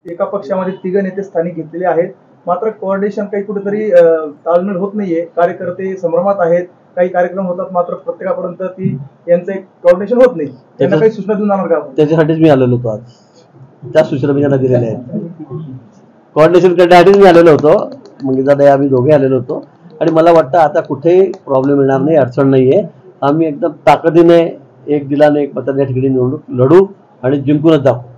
एका पक्षामध्ये तिघ नेते स्थानिक घेतलेले आहेत, मात्र कोऑर्डिनेशन काही कुठेतरी ताळमेळ होत नाहीये. कार्यकर्ते संभ्रमात आहेत, काही कार्यक्रम होतात मात्र प्रत्येकापर्यंत ती यांचं एक कोऑर्डिनेशन होत नाही. त्यांना काही सूचना देऊन जाणार का? त्याच्यासाठीच मी आलेलो होतो आज, त्या सूचना मी त्यांना दिलेल्या आहेत. कोऑर्डिनेशन करण्यासाठीच मी आलेलो होतो, मंगेशदादा आम्ही दोघे आलेलो होतो. आणि मला वाटतं आता कुठेही प्रॉब्लेम येणार नाही, अडचण नाहीये. आम्ही एकदम ताकदीने एक दिलाने एक मताने या ठिकाणी निवडणूक लढू आणि जिंकूनच दाखवू.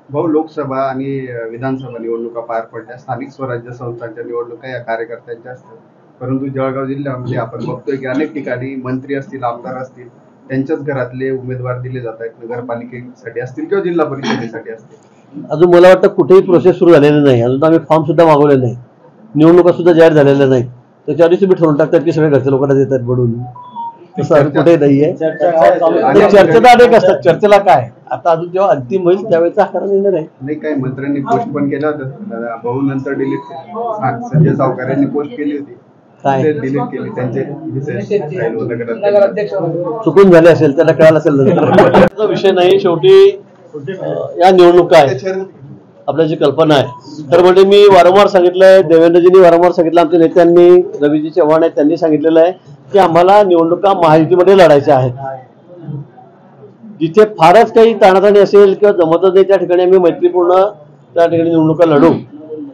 भाऊ, लोकसभा आणि विधानसभा निवडणुका पार पडल्या, स्थानिक स्वराज्य संस्थांच्या निवडणुका या कार्यकर्त्यांच्या असतात. परंतु जळगाव जिल्ह्यामध्ये आपण बघतोय की अनेक ठिकाणी मंत्री असतील, आमदार असतील, त्यांच्याच घरातले उमेदवार दिले जात आहेत, नगरपालिकेसाठी असतील किंवा जिल्हा परिषदेसाठी असतील. अजून मला वाटतं कुठेही प्रोसेस सुरू झालेली नाही. अजून आम्ही फॉर्म सुद्धा मागवले नाही, निवडणुका सुद्धा जाहीर झालेल्या नाही. त्याच्या आधीच तुम्ही ठरवून टाकतात की सगळ्या घरच्या लोकांना देतात बडून. तसं कुठेही नाहीये. चर्चेला अनेक असतात, चर्चेला काय आता अजून जेव्हा अंतिम होईल त्यावेळेचा आकार निर्णय आहे. नाही, काही मंत्र्यांनी पोस्ट पण केलं होतं, भाऊ नंतर डिलीट. संजय सावकार यांनी पोस्ट केली होती, काय डिलीट केली. त्यांचे चुकून झाले असेल, त्याला कळालं असेल. विषय नाही, शेवटी या निवडणुका आहे. आपल्या जी कल्पना आहे तर म्हणजे मी वारंवार सांगितलंय, देवेंद्रजींनी वारंवार सांगितलं, आमच्या नेत्यांनी, रवीजी चव्हाण आहेत त्यांनी सांगितलेलं आहे की आम्हाला निवडणुका महायुतीमध्ये लढायच्या आहेत. जिथे फारच काही ताणाताणी असेल किंवा जमतच नाही त्या ठिकाणी आम्ही मैत्रीपूर्ण त्या ठिकाणी निवडणुका लढू,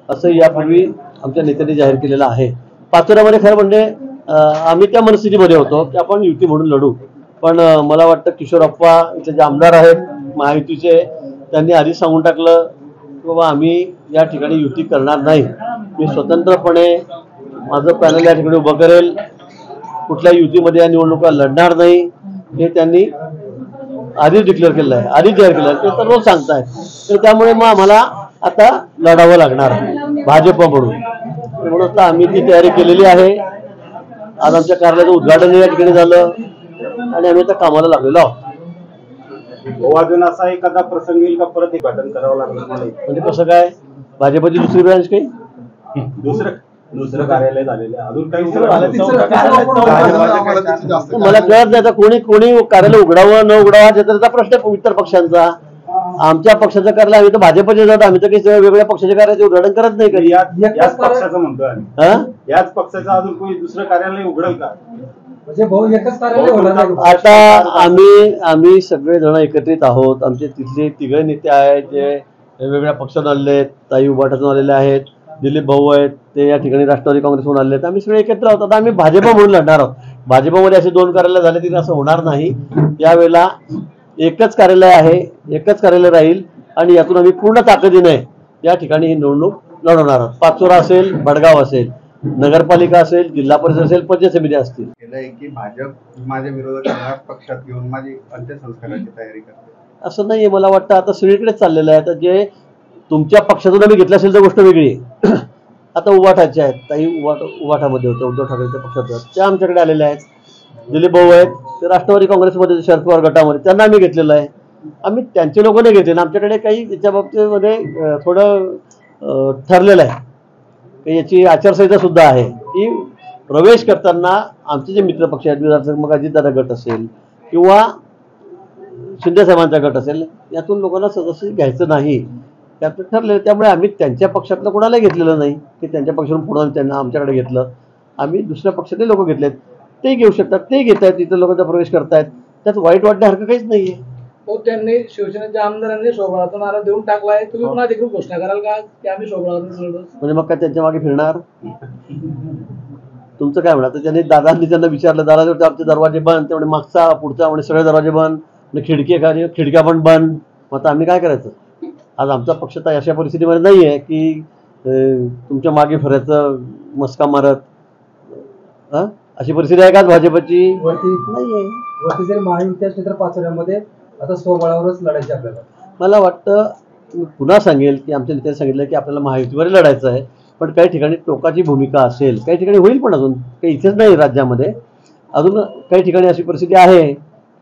असं यापूर्वी आमच्या नेत्यांनी जाहीर केलेलं आहे. पाचोऱ्यामध्ये खरं म्हणजे आम्ही त्या मनस्थितीमध्ये होतो की आपण युती म्हणून लढू. पण मला वाटतं किशोरप्पा इथे जे आमदार आहेत महायुतीचे, त्यांनी आधीच सांगून टाकलं की बाबा आम्ही या ठिकाणी युती करणार नाही, मी स्वतंत्रपणे माझं पॅनल या ठिकाणी उभं करेल, कुठल्या युतीमध्ये या निवडणुका लढणार नाही, हे त्यांनी आधीच डिक्लेअर केलं आहे, आधीच जाहीर केलं आहे. ते तर रोज सांगतायत. तर त्यामुळे मग आम्हाला आता लढावं लागणार भाजप म्हणून. म्हणून आम्ही ती तयारी केलेली आहे. आज आमच्या कार्यालयाचं उद्घाटन या ठिकाणी झालं आणि आम्ही आता कामाला लागलेलो आहोत. अजून असा एखादा प्रसंग येईल का परत उद्घाटन करावं लागलं म्हणजे कसं काय, भाजपची दुसरी ब्रांच काही दुसरं कार्यालय झालेलं अजून काही मला कळत नाही. आता कोणी कार्यालय उघडावं न उघडावं त्याचा प्रश्न आहे इतर पक्षांचा. आमच्या पक्षाचं कार्यालय आम्ही तर भाजपचे जातो, आम्ही तर काही वेगवेगळ्या पक्षाच्या कार्यालयाचे उद्घाटन करत नाही कधी. याच पक्षाचं म्हणतो आम्ही, याच पक्षाचं अजून कोणी दुसरं कार्यालय उघडेल का? म्हणजे भाऊ एकच कार्यालय होणार. आता आम्ही सगळे जण एकत्रित आहोत. आमचे तिथले तिघ नेते आहेत जे वेगवेगळ्या पक्षातून आलेले आहेत. ताई उभाटातून आलेले आहेत, दिलीप भाऊ आहेत ते या ठिकाणी राष्ट्रवादी काँग्रेसमधून आलेले आहेत. आम्ही सगळे एकत्र आहोत. आता आम्ही भाजप म्हणून लढणार आहोत. भाजपमध्ये असे 2 कार्यालय झाले तरी असं होणार नाही. यावेळेला एकच कार्यालय आहे, एकच कार्यालय राहील आणि यातून आम्ही पूर्ण ताकदीने या ठिकाणी ही निवडणूक लढवणार आहोत. पाचोरा असेल, भडगाव असेल, नगरपालिका असेल, जिल्हा परिषद असेल, पंचायत समिती असतील. की भाजप माझ्या विरोधात पक्षात घेऊन माझी अंत्यसंस्काराची तयारी करते, असं नाहीये. मला वाटतं आता सगळीकडेच चाललेलं आहे. आता जे तुमच्या पक्षातून आम्ही घेतलं असेल तर गोष्ट वेगळी आहे. आता उभाटाचे आहेत, ताई उभाटामध्ये होत्या, उद्धव ठाकरेंच्या पक्षात, त्या आमच्याकडे आलेल्या आहेत. दिलीप भाऊ आहेत ते राष्ट्रवादी काँग्रेसमध्ये शरद पवार गटामध्ये, त्यांना आम्ही घेतलेलं आहे. आम्ही त्यांचे लोक नाही घेतले. आमच्याकडे काही त्याच्या बाबतीमध्ये थोडं ठरलेलं आहे. याची आचारसंहिता सुद्धा आहे की प्रवेश करताना आमचे जे मित्रपक्ष आहेत, मग अजितदादा गट असेल किंवा शिंदे साहेबांचा गट असेल, यातून लोकांना सदस्य घ्यायचं नाही त्यात ठरलेलं. त्यामुळे आम्ही त्यांच्या पक्षातलं कोणालाही घेतलेलं नाही की त्यांच्या पक्षातून पुढे त्यांना आमच्याकडे घेतलं. आम्ही दुसऱ्या पक्षातले लोक घेतलेत, ते घेऊ शकतात, ते घेत आहेत, इतर लोकांचा प्रवेश करतायत, त्यात वाईट वाटण्यासारखं काहीच नाहीये. हो, त्यांनी शिवसेनेच्या आमदारांनी सोबळातून नारा देऊन टाकलाय. तुम्ही पुन्हा अधिकृत घोषणा कराल का की आम्ही सोबळातून? म्हणजे मग काय त्यांच्या मागे फिरणार? तुमचं काय म्हणा. तर त्यांनी दादांनी त्यांना विचारलं, दादा आमचे दरवाजे बंद, तेवढे मागचा पुढचा म्हणजे सगळे दरवाजे बंद, खिडक्या पण बंद. मग आता आम्ही काय करायचं? आज आमचा पक्ष तर अशा परिस्थितीमध्ये नाही आहे की तुमच्या मागे फिरायचं मस्का मारत. अशी परिस्थिती आहे का भाजपची? नाहीये. महायुती क्षेत्र पाचोऱ्यामध्ये आता स्वबळावरच लढायचे आपल्याला. मला वाटतं पुन्हा सांगेल की आमच्या नेत्यांनी सांगितलं की आपल्याला महायुतीवर लढायचं आहे. पण काही ठिकाणी टोकाची भूमिका असेल, काही ठिकाणी होईल, पण अजून काही इथेच नाही राज्यामध्ये. अजून काही ठिकाणी अशी परिस्थिती आहे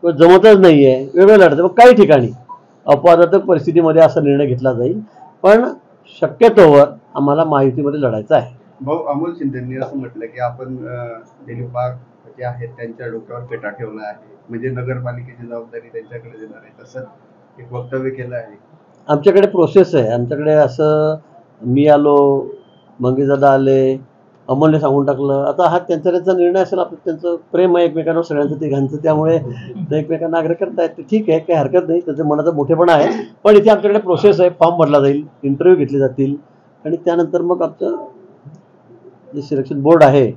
जमतच नाही आहे, वेगळं लढतं. मग काही ठिकाणी अपवादात्मक परिस्थितीमध्ये असा निर्णय घेतला जाईल. पण शक्यतोवर आम्हाला महायुतीमध्ये लढायचं आहे. भाऊ, अमोल शिंदेंनी असं म्हटलं की आपण दिलीप बाग जे आहेत त्यांच्या डोक्यावर फेटा ठेवला आहे, म्हणजे नगरपालिकेची जबाबदारी त्यांच्याकडे देणार आहे, तसं एक वक्तव्य केलं आहे. आमच्याकडे प्रोसेस आहे. आमच्याकडे असं मी आलो, मंगेशदादा आले, अमोलने सांगून टाकलं. आता हा त्यांचा निर्णय असेल, आपलं त्यांचं प्रेम आहे एकमेकांवर सगळ्यांचं तिघांचं, त्यामुळे ते एकमेकांना आग्रह करतायत, ते ठीक आहे, काही हरकत नाही, त्यांचं मनाचा मोठेपणा आहे. पण इथे आमच्याकडे प्रोसेस आहे, फॉर्म भरला जाईल, इंटरव्ह्यू घेतले जातील आणि त्यानंतर मग आमचं जे सिलेक्शन बोर्ड आहे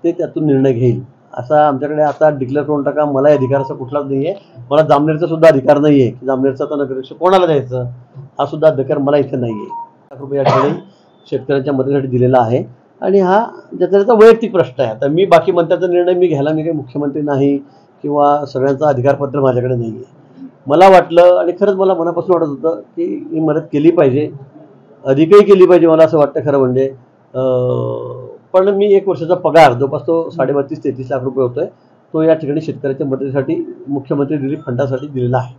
ते त्यातून निर्णय घेईल. असा आमच्याकडे आता डिक्लेअर करून टाका, मला अधिकार असा कुठलाच नाही आहे. मला जामनेरचा सुद्धा अधिकार नाही आहे की जामनेरचा आता नगराध्यक्ष कोणाला द्यायचं, हा सुद्धा अधिकार मला इथे नाही आहे. ₹1,00,000 या ठिकाणी शेतकऱ्यांच्या मदतीसाठी दिलेला आहे आणि हा ज्याचा त्याचा वैयक्तिक प्रश्न आहे. आता मी बाकी मंत्र्यांचा निर्णय मी घ्यायला, मी काही मुख्यमंत्री नाही किंवा सगळ्यांचं अधिकारपत्र माझ्याकडे नाही आहे. मला वाटलं आणि खरंच मला मनापासून वाटत होतं की ही मदत केली पाहिजे, अधिकही केली पाहिजे, मला असं वाटतं खरं म्हणजे. पण मी 1 वर्षाचा पगार जवळपास तो 32-33 लाख रुपये होतोय, तो या ठिकाणी शेतकऱ्याच्या मदतीसाठी मुख्यमंत्री रिलीफ फंडासाठी दिलेला आहे.